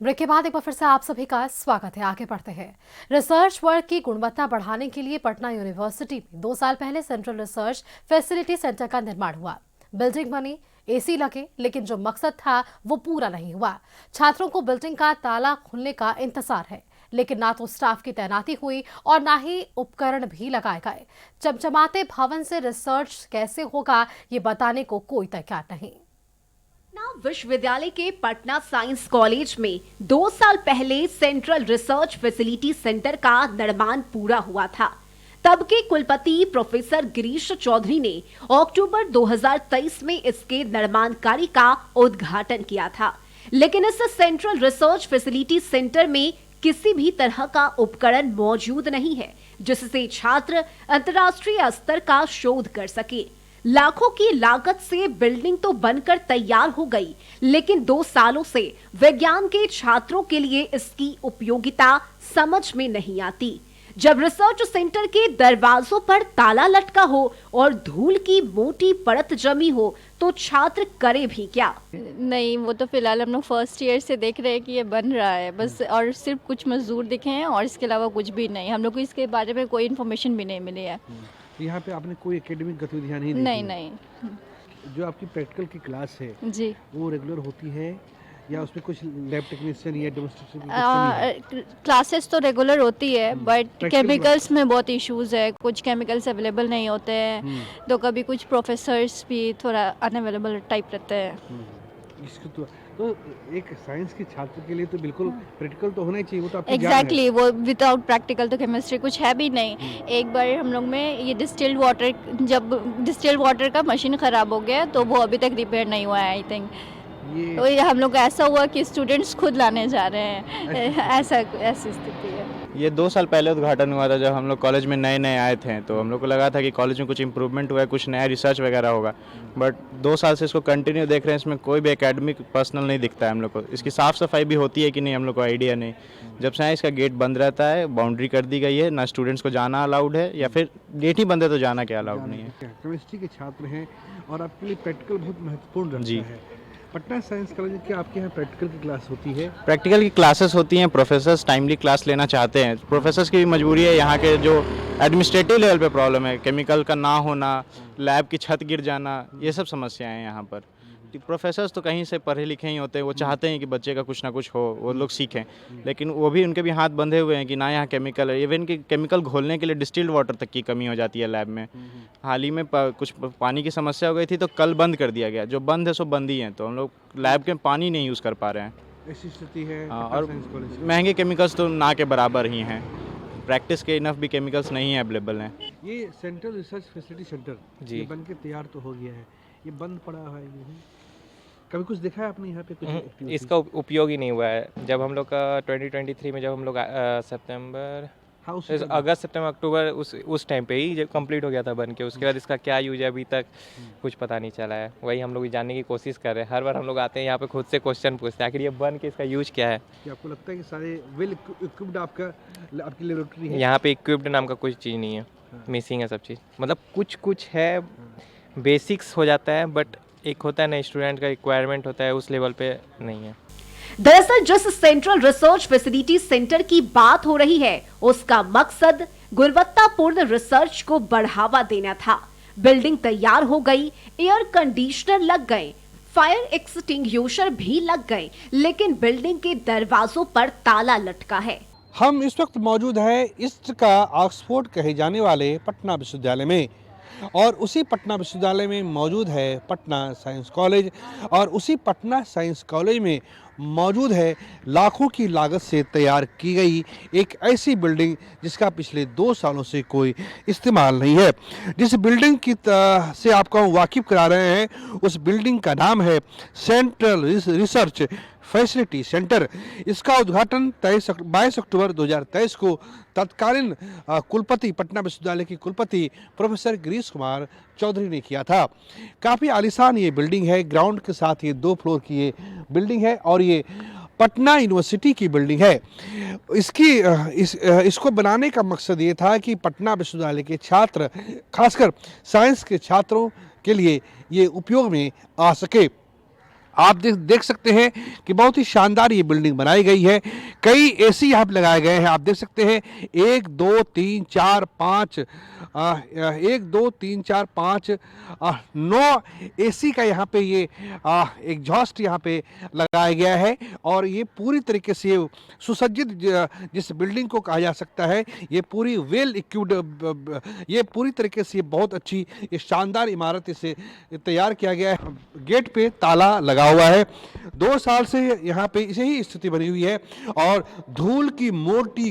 Break के बाद एक बार फिर से आप सभी का स्वागत है। आगे बढ़ते हैं। रिसर्च वर्क की गुणवत्ता बढ़ाने के लिए पटना यूनिवर्सिटी में 2 साल पहले सेंट्रल रिसर्च फैसिलिटी सेंटर का निर्माण हुआ। बिल्डिंग बनी, एसी लगे, लेकिन जो मकसद था वो पूरा नहीं हुआ। छात्रों को बिल्डिंग का ताला खुलने का इंतजार है, लेकिन ना तो स्टाफ की तैनाती हुई और ना ही उपकरण भी लगाए गए। चमचमाते भवन से रिसर्च कैसे होगा, ये बताने को कोई तैयार नहीं। पटना विश्वविद्यालय के पटना साइंस कॉलेज में 2 साल पहले सेंट्रल रिसर्च फैसिलिटी सेंटर का निर्माण पूरा हुआ था। तब के कुलपति प्रोफेसर गिरीश चौधरी ने अक्टूबर 2023 में इसके निर्माण कार्य का उद्घाटन किया था, लेकिन इस सेंट्रल रिसर्च फैसिलिटी सेंटर में किसी भी तरह का उपकरण मौजूद नहीं है जिससे छात्र अंतर्राष्ट्रीय स्तर का शोध कर सके। लाखों की लागत से बिल्डिंग तो बनकर तैयार हो गई, लेकिन 2 सालों से विज्ञान के छात्रों के लिए इसकी उपयोगिता समझ में नहीं आती। जब रिसर्च सेंटर के दरवाजों पर ताला लटका हो और धूल की मोटी परत जमी हो तो छात्र करे भी क्या? नहीं, वो तो फिलहाल हम लोग फर्स्ट ईयर से देख रहे हैं कि ये बन रहा है बस, और सिर्फ कुछ मजदूर दिखे हैं और इसके अलावा कुछ भी नहीं। हम लोग को इसके बारे में कोई इन्फॉर्मेशन भी नहीं मिली है। यहाँ पे आपने कोई एकेडमिक गतिविधियाँ नहीं नहीं देखी? नहीं जो आपकी प्रैक्टिकल की क्लास है जी, वो रेगुलर होती है या उसमें कुछ लैब टेक्नीशियन या डेमोन्स्ट्रेशन की कुछ कमी है? क्लासेस तो रेगुलर होती है बट Practical केमिकल्स में बहुत इश्यूज है। कुछ केमिकल्स अवेलेबल नहीं होते हैं, तो कभी कुछ प्रोफेसर्स भी थोड़ा अनअवेलेबल टाइप रहते हैं। इसको तो एक साइंस के छात्र के लिए तो बिल्कुल प्रैक्टिकल तो होना ही चाहिए, वो तो आपकी जान है। एग्जैक्टली, वो विदाउट प्रैक्टिकल तो केमिस्ट्री कुछ है भी नहीं। एक बार हम लोग में ये डिस्टिल्ड वाटर, जब डिस्टिल्ड वाटर का मशीन ख़राब हो गया तो वो अभी तक रिपेयर नहीं हुआ है। आई थिंक तो ये हम लोग को ऐसा हुआ कि स्टूडेंट्स खुद लाने जा रहे हैं। ऐसी स्थिति है। ये 2 साल पहले उद्घाटन हुआ था जब हम लोग कॉलेज में नए नए आए थे, तो हम लोग को लगा था कि कॉलेज में कुछ इम्प्रूवमेंट हुआ है, कुछ नया रिसर्च वगैरह होगा। बट 2 साल से इसको कंटिन्यू देख रहे हैं, इसमें कोई भी एकेडमिक पर्सनल नहीं दिखता है हम लोग को। इसकी साफ़ सफाई भी होती है कि नहीं हम लोग को आइडिया नहीं। जब से इसका गेट बंद रहता है, बाउंड्री कर दी गई है, ना स्टूडेंट्स को जाना अलाउड है, या फिर गेट ही बंद है तो जाना क्या अलाउड नहीं है। केमिस्ट्री के छात्र हैं और आपके लिए प्रैक्टिकल बहुत महत्वपूर्ण रहता जी। है। पटना साइंस कॉलेज में क्या आपके यहाँ प्रैक्टिकल की क्लास होती है? प्रैक्टिकल की क्लासेस होती हैं, प्रोफेसर्स टाइमली क्लास लेना चाहते हैं। प्रोफेसर्स की भी मजबूरी है, यहाँ के जो एडमिनिस्ट्रेटिव लेवल पे प्रॉब्लम है, केमिकल का ना होना, लैब की छत गिर जाना, ये सब समस्याएं हैं यहाँ पर। प्रोफेसर्स तो कहीं से पढ़े लिखे ही होते हैं, वो चाहते हैं कि बच्चे का कुछ ना कुछ हो, वो लोग सीखें, लेकिन वो भी उनके भी हाथ बंधे हुए हैं कि ना यहाँ केमिकल है। इवन कि केमिकल घोलने के लिए डिस्टिल्ड वाटर तक की कमी हो जाती है लैब में। हाल ही में कुछ पानी की समस्या हो गई थी तो कल बंद कर दिया गया। जो बंद है सो बंद ही है, तो हम लोग लैब के पानी नहीं यूज़ कर पा रहे हैं। ऐसी स्थिति है हाँ, पटना और साइंस कॉलेज में। महंगे केमिकल्स तो ना के बराबर ही हैं। प्रैक्टिस के इनफ भी केमिकल्स नहीं अवेलेबल हैं। ये सेंट्रल रिसर्च फैसिलिटी सेंटर जी। ये बन के तैयार तो हो गया है, ये बंद पड़ा है ये। कभी कुछ देखा है आपने यहाँ पे कुछ activity? इसका उपयोग ही नहीं हुआ है। जब हम लोग का 2023 में जब हम लोग सितंबर, हाँ, उसी का- अगस्त, सितंबर, अक्टूबर उस टाइम पे ही जब कंप्लीट हो गया था बन के। उसके बाद इसका क्या यूज है अभी तक कुछ पता नहीं चला है। वही हम लोग जानने की कोशिश कर रहे हैं। हर बार हम लोग आते हैं यहाँ पे खुद से क्वेश्चन पूछते हैं आखिर ये बन के इसका यूज क्या है। कि आपको लगता है कि सारे वेल इक्विप्ड आपकी लेबोरेटरी है? यहाँ पे इक्विप्ड नाम का कुछ चीज़ नहीं है, मिसिंग है सब चीज़। मतलब कुछ है, बेसिक्स हो जाता है, बट एक होता है ना स्टूडेंट का रिक्वायरमेंट होता है, उस लेवल पे नहीं है। दरअसल जिस सेंट्रल रिसर्च फैसिलिटी सेंटर की बात हो रही है उसका मकसद गुणवत्तापूर्ण रिसर्च को बढ़ावा देना था। बिल्डिंग तैयार हो गई, एयर कंडीशनर लग गए, फायर एक्सटिंग्विशर भी लग गए, लेकिन बिल्डिंग के दरवाजों पर ताला लटका है। हम इस वक्त मौजूद है ईस्ट का ऑक्सफोर्ड कहे जाने वाले पटना विश्वविद्यालय में, और उसी पटना विश्वविद्यालय में मौजूद है पटना साइंस कॉलेज, और उसी पटना साइंस कॉलेज में मौजूद है लाखों की लागत से तैयार की गई एक ऐसी बिल्डिंग जिसका पिछले 2 सालों से कोई इस्तेमाल नहीं है। जिस बिल्डिंग की से आपको हम वाकिफ करा रहे हैं उस बिल्डिंग का नाम है सेंट्रल रिसर्च फैसिलिटी सेंटर। इसका उद्घाटन 22 अक्टूबर 2023 को तत्कालीन कुलपति, पटना विश्वविद्यालय की कुलपति प्रोफेसर गिरीश कुमार चौधरी ने किया था। काफ़ी आलीशान ये बिल्डिंग है, ग्राउंड के साथ ये 2 फ्लोर की ये बिल्डिंग है और ये पटना यूनिवर्सिटी की बिल्डिंग है। इसको बनाने का मकसद ये था कि पटना विश्वविद्यालय के छात्र, खासकर साइंस के छात्रों के लिए ये उपयोग में आ सके। आप देख सकते हैं कि बहुत ही शानदार ये बिल्डिंग बनाई गई है। कई एसी यहाँ पे लगाए गए हैं। आप देख सकते हैं 1 2 3 4 5 1 2 3 4 5 9 एसी का यहाँ पे ये एग्जॉस्ट यहाँ पे लगाया गया है और ये पूरी तरीके से सुसज्जित जिस बिल्डिंग को कहा जा सकता है, ये पूरी वेल इक्विप्ड, ये पूरी तरीके से बहुत अच्छी ये शानदार इमारत इसे तैयार किया गया है। गेट पे ताला लगा हुआ है। 2 साल से यहाँ पे इसे ही स्थिति बनी हुई है और धूल की मोटी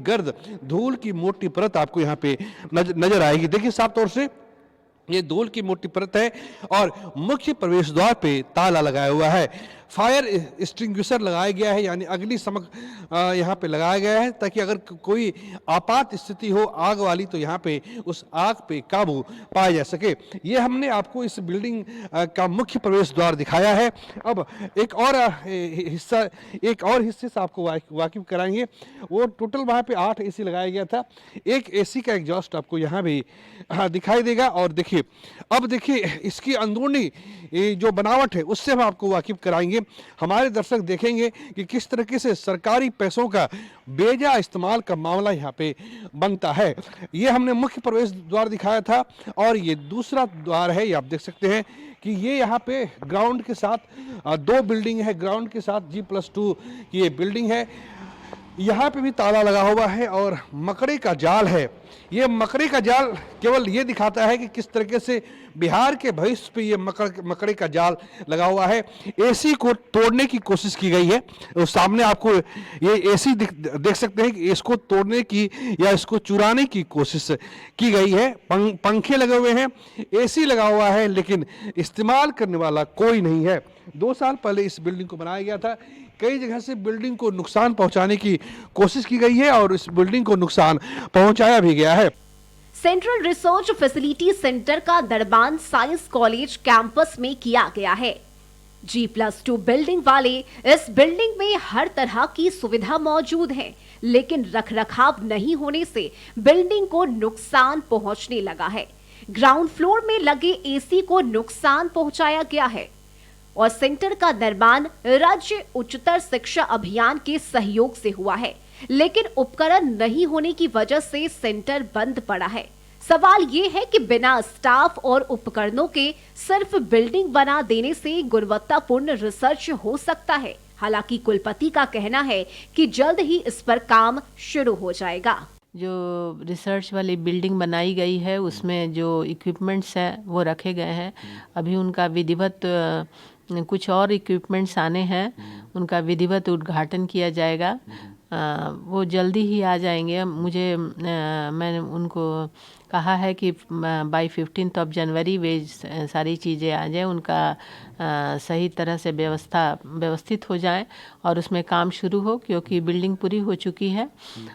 गर्द धूल की मोटी परत आपको यहाँ पे नजर आएगी। देखिए साफ तौर से ये धूल की मोटी परत है और मुख्य प्रवेश द्वार पे ताला लगाया हुआ है। फायर एक्सटिंग्विशर लगाया गया है, यानी अग्निशमक यहाँ पे लगाया गया है ताकि अगर कोई आपात स्थिति हो आग वाली तो यहाँ पे उस आग पे काबू पाया जा सके। ये हमने आपको इस बिल्डिंग का मुख्य प्रवेश द्वार दिखाया है। अब एक और हिस्से से आपको वाकिफ कराएंगे। वो टोटल वहाँ पे 8 एसी लगाया गया था। एक एसी का एग्जॉस्ट आपको यहाँ भी दिखाई देगा। और देखिए अब देखिए इसकी अंदरूनी जो बनावट है उससे हम आपको वाकिफ कराएंगे। हमारे दर्शक देखेंगे कि किस तरीके से सरकारी पैसों का बेजा इस्तेमाल का मामला यहाँ पे बनता है। ये हमने मुख्य प्रवेश द्वार दिखाया था और ये दूसरा द्वार है। ये आप देख सकते हैं कि ये यहाँ पे ग्राउंड के साथ 2 बिल्डिंग है। ग्राउंड के साथ G+2 की ये बिल्डिंग है। यहाँ पे भी ताला लगा हुआ है और मकड़े का जाल है। ये मकड़े का जाल केवल ये दिखाता है कि किस तरीके से बिहार के भविष्य पे ये मकड़े का जाल लगा हुआ है। एसी को तोड़ने की कोशिश की गई है। तो सामने आपको ये एसी देख सकते हैं कि इसको तोड़ने की या इसको चुराने की कोशिश की गई है। पंखे लगे हुए हैं, एसी लगा हुआ है, लेकिन इस्तेमाल करने वाला कोई नहीं है। 2 साल पहले इस बिल्डिंग को बनाया गया था। कई जगह से बिल्डिंग को नुकसान पहुंचाने की कोशिश की गई है और इस बिल्डिंग को नुकसान पहुंचाया भी गया है। सेंट्रल रिसर्च फैसिलिटी सेंटर का निर्माण साइंस कॉलेज कैंपस में किया गया है। G+2 बिल्डिंग वाले इस बिल्डिंग में हर तरह की सुविधा मौजूद है, लेकिन रखरखाव नहीं होने से बिल्डिंग को नुकसान पहुंचने लगा है। ग्राउंड फ्लोर में लगे एसी को नुकसान पहुंचाया गया है और सेंटर का निर्माण राज्य उच्चतर शिक्षा अभियान के सहयोग से हुआ है, लेकिन उपकरण नहीं होने की वजह से सेंटर बंद पड़ा है। सवाल ये है कि बिना स्टाफ और उपकरणों के सिर्फ बिल्डिंग बना देने से गुणवत्तापूर्ण रिसर्च हो सकता है। हालांकि कुलपति का कहना है कि जल्द ही इस पर काम शुरू हो जाएगा। जो रिसर्च वाली बिल्डिंग बनाई गई है उसमें जो इक्विपमेंट्स हैं वो रखे गए हैं। अभी उनका विधिवत कुछ और इक्विपमेंट्स आने हैं, उनका विधिवत उद्घाटन किया जाएगा। वो जल्दी ही आ जाएंगे। मैंने उनको कहा है कि बाय 15 जनवरी वे सारी चीज़ें आ जाए, उनका सही तरह से व्यवस्थित हो जाए और उसमें काम शुरू हो, क्योंकि बिल्डिंग पूरी हो चुकी है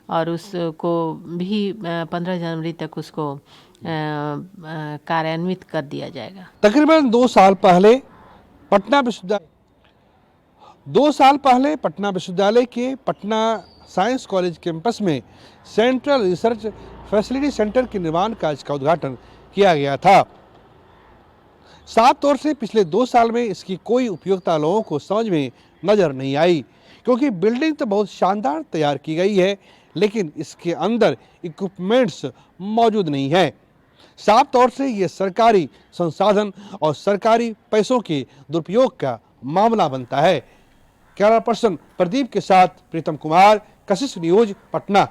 और उसको भी 15 जनवरी तक उसको कार्यान्वित कर दिया जाएगा। तकरीबन 2 साल पहले पटना विश्वविद्यालय के पटना साइंस कॉलेज कैंपस में सेंट्रल रिसर्च फैसिलिटी सेंटर के निर्माण कार्य का उद्घाटन किया गया था। साफ तौर से पिछले 2 साल में इसकी कोई उपयोगिता लोगों को समझ में नजर नहीं आई, क्योंकि बिल्डिंग तो बहुत शानदार तैयार की गई है, लेकिन इसके अंदर इक्विपमेंट्स मौजूद नहीं है। साफ तौर से ये सरकारी संसाधन और सरकारी पैसों के दुरुपयोग का मामला बनता है। कैमरा पर्सन प्रदीप के साथ प्रीतम कुमार, कशिश न्यूज, पटना।